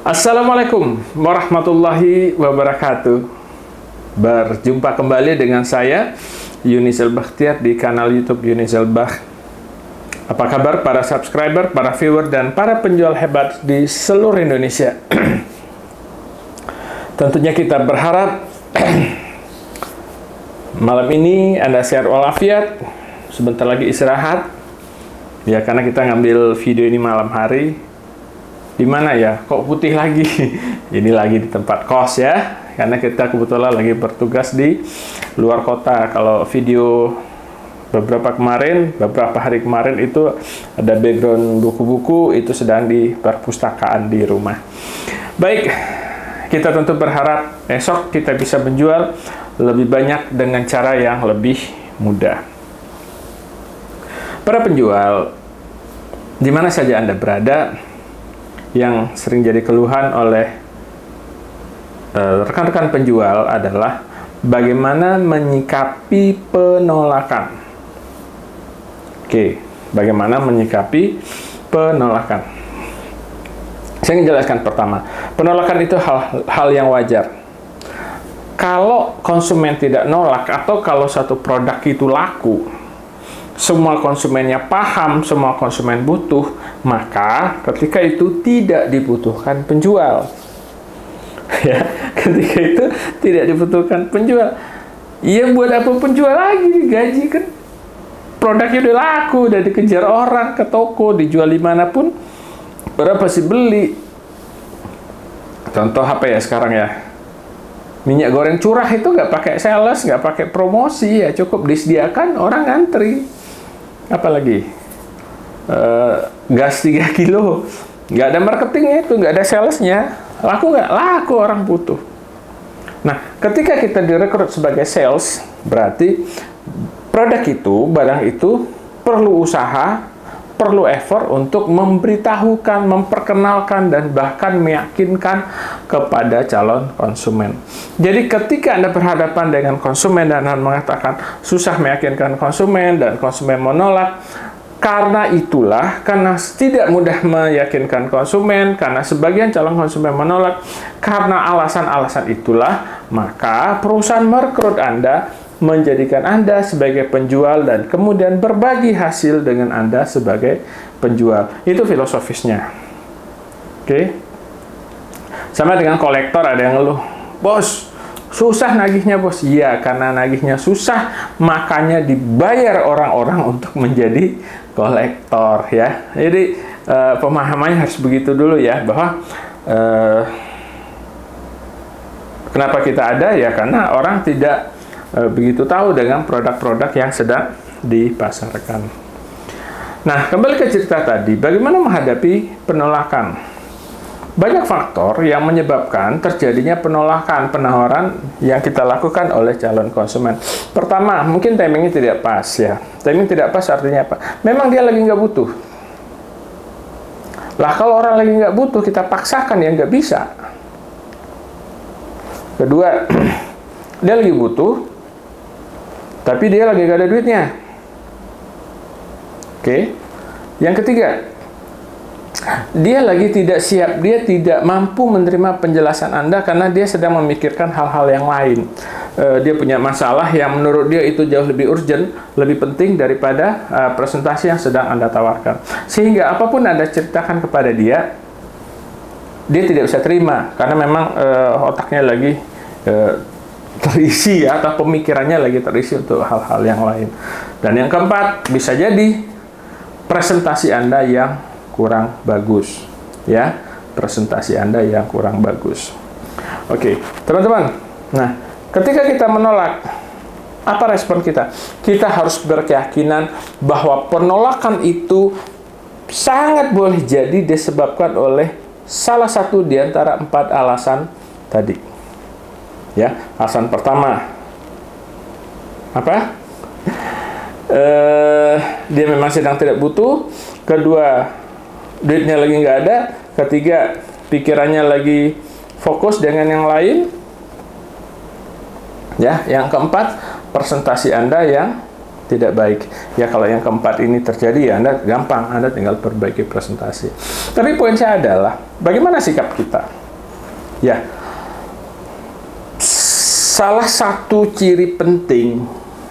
Assalamualaikum warahmatullahi wabarakatuh. Berjumpa kembali dengan saya Yuni Selbaktiar di kanal YouTube Yuni Selbak. Apa kabar para subscriber, para viewer, dan para penjual hebat di seluruh Indonesia? Tentunya kita berharap malam ini Anda sehat walafiat, sebentar lagi istirahat. Ya, karena kita ngambil video ini malam hari. Di mana ya? Kok putih lagi? Ini lagi di tempat kos ya. Karena kita kebetulan lagi bertugas di luar kota. Kalau video beberapa hari kemarin itu ada background buku-buku, itu sedang di perpustakaan di rumah. Baik, kita tentu berharap esok kita bisa menjual lebih banyak dengan cara yang lebih mudah. Para penjual, di mana saja Anda berada, yang sering jadi keluhan oleh rekan-rekan penjual adalah bagaimana menyikapi penolakan. Oke, bagaimana menyikapi penolakan? Saya ingin jelaskan pertama, penolakan itu hal yang wajar. Kalau konsumen tidak nolak atau kalau satu produk itu laku, semua konsumennya paham, semua konsumen butuh, maka ketika itu tidak dibutuhkan penjual. Ya, ketika itu tidak dibutuhkan penjual. Ya, buat apa penjual lagi, digaji kan? Produknya udah laku, udah dikejar orang ke toko, dijual dimanapun, berapa sih beli? Contoh apa ya sekarang ya? Minyak goreng curah itu nggak pakai sales, nggak pakai promosi, ya cukup disediakan, orang ngantri. Apalagi gas 3 kilo, nggak ada marketingnya, itu nggak ada salesnya, laku nggak? Laku, orang butuh. Nah, ketika kita direkrut sebagai sales, berarti produk itu, barang itu perlu usaha, perlu effort untuk memberitahukan, memperkenalkan, dan bahkan meyakinkan kepada calon konsumen. Jadi ketika Anda berhadapan dengan konsumen dan Anda mengatakan susah meyakinkan konsumen dan konsumen menolak, karena tidak mudah meyakinkan konsumen, karena sebagian calon konsumen menolak, karena alasan-alasan itulah, maka perusahaan merekrut Anda, menjadikan Anda sebagai penjual dan kemudian berbagi hasil dengan Anda sebagai penjual. Itu filosofisnya. Oke. Sama dengan kolektor, ada yang ngeluh, "Bos, susah nagihnya, Bos." Iya, karena nagihnya susah, makanya dibayar orang-orang untuk menjadi kolektor ya. Jadi pemahamannya harus begitu dulu ya, bahwa kenapa kita ada ya, karena orang tidak begitu tahu dengan produk-produk yang sedang dipasarkan. Nah, kembali ke cerita tadi, bagaimana menghadapi penolakan? Banyak faktor yang menyebabkan terjadinya penolakan penawaran yang kita lakukan oleh calon konsumen. Pertama, mungkin timingnya tidak pas ya. Timing tidak pas artinya apa? Memang dia lagi nggak butuh. Lah, kalau orang lagi nggak butuh, kita paksakan ya nggak bisa. Kedua, dia lagi butuh, tapi dia lagi gak ada duitnya. Oke. Yang ketiga, dia lagi tidak siap, dia tidak mampu menerima penjelasan Anda karena dia sedang memikirkan hal-hal yang lain. Dia punya masalah yang menurut dia itu jauh lebih urgent, lebih penting daripada presentasi yang sedang Anda tawarkan. Sehingga apapun Anda ceritakan kepada dia, dia tidak bisa terima karena memang otaknya lagi terisi ya, atau pemikirannya lagi terisi untuk hal-hal yang lain. Dan yang keempat, bisa jadi presentasi Anda yang kurang bagus ya, presentasi Anda yang kurang bagus. Oke, teman-teman. Nah, ketika kita menolak, apa respon kita? Kita harus berkeyakinan bahwa penolakan itu sangat boleh jadi disebabkan oleh salah satu di antara 4 alasan tadi. Ya, alasan pertama apa? Dia memang sedang tidak butuh. Kedua, duitnya lagi nggak ada. Ketiga, pikirannya lagi fokus dengan yang lain. Ya, yang keempat, presentasi Anda yang tidak baik. Ya kalau yang keempat ini terjadi, ya Anda gampang, Anda tinggal perbaiki presentasi. Tapi poin saya adalah, bagaimana sikap kita? Ya, salah satu ciri penting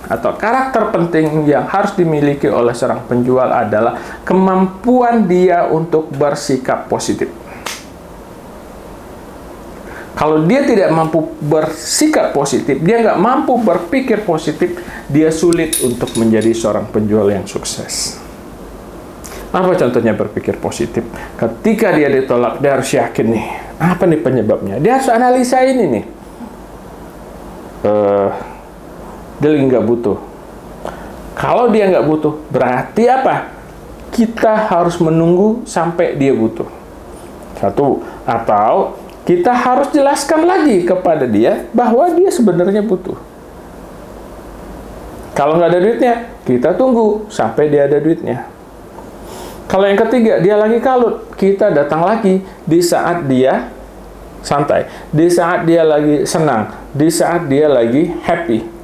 atau karakter penting yang harus dimiliki oleh seorang penjual adalah kemampuan dia untuk bersikap positif. Kalau dia tidak mampu bersikap positif, dia nggak mampu berpikir positif, dia sulit untuk menjadi seorang penjual yang sukses. Apa contohnya berpikir positif? Ketika dia ditolak, dia harus yakin nih, apa nih penyebabnya? Dia harus analisa ini nih. Dia lagi nggak butuh. Kalau dia nggak butuh, berarti apa? Kita harus menunggu sampai dia butuh. Satu, atau kita harus jelaskan lagi kepada dia bahwa dia sebenarnya butuh. Kalau nggak ada duitnya, kita tunggu sampai dia ada duitnya. Kalau yang ketiga, dia lagi kalut, kita datang lagi di saat dia santai, di saat dia lagi senang, di saat dia lagi happy.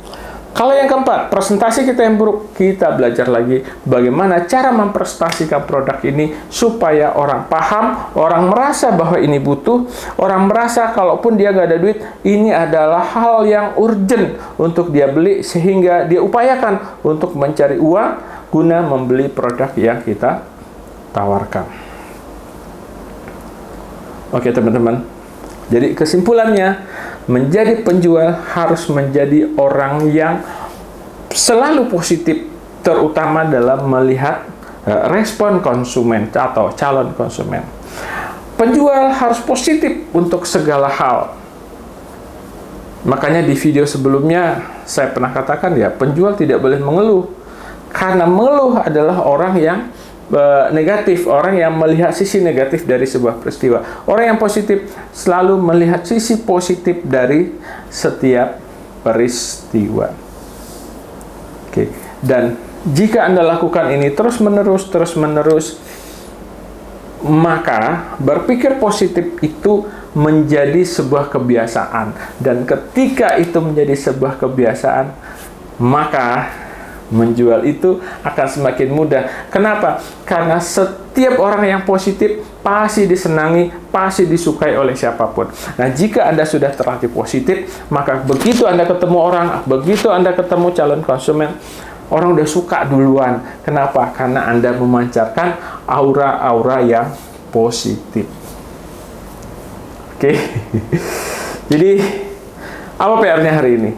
Kalau yang keempat, presentasi kita yang buruk, kita belajar lagi bagaimana cara mempresentasikan produk ini supaya orang paham, orang merasa bahwa ini butuh, orang merasa kalaupun dia nggak ada duit, ini adalah hal yang urgent untuk dia beli, sehingga dia upayakan untuk mencari uang guna membeli produk yang kita tawarkan. Oke teman-teman, jadi kesimpulannya, menjadi penjual harus menjadi orang yang selalu positif, terutama dalam melihat respon konsumen atau calon konsumen. Penjual harus positif untuk segala hal. Makanya di video sebelumnya saya pernah katakan, ya, penjual tidak boleh mengeluh. Karena mengeluh adalah orang yang negatif, orang yang melihat sisi negatif dari sebuah peristiwa. Orang yang positif selalu melihat sisi positif dari setiap peristiwa. Oke. Dan jika Anda lakukan ini terus-menerus, maka berpikir positif itu menjadi sebuah kebiasaan. Dan ketika itu menjadi sebuah kebiasaan, maka menjual itu akan semakin mudah. Kenapa? Karena setiap orang yang positif pasti disenangi, pasti disukai oleh siapapun. Nah, jika Anda sudah terlatih positif, maka begitu Anda ketemu orang, begitu Anda ketemu calon konsumen, orang udah suka duluan. Kenapa? Karena Anda memancarkan aura-aura yang positif. Oke. Jadi, apa PR-nya hari ini?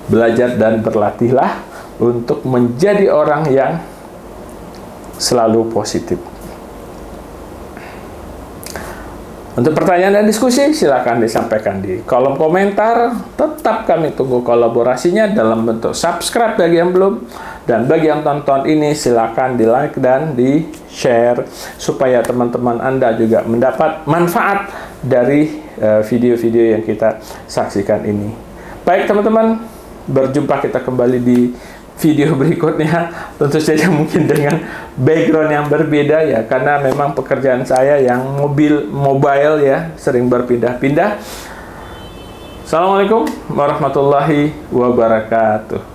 Belajar dan berlatihlah untuk menjadi orang yang selalu positif. Untuk pertanyaan dan diskusi, silakan disampaikan di kolom komentar. Tetap kami tunggu kolaborasinya dalam bentuk subscribe bagi yang belum. Dan bagi yang tonton ini, silakan di like dan di share supaya teman-teman Anda juga mendapat manfaat dari video-video yang kita saksikan ini. Baik teman-teman, berjumpa kita kembali di video berikutnya, tentu saja mungkin dengan background yang berbeda ya, karena memang pekerjaan saya yang mobile ya, sering berpindah-pindah. Assalamualaikum warahmatullahi wabarakatuh.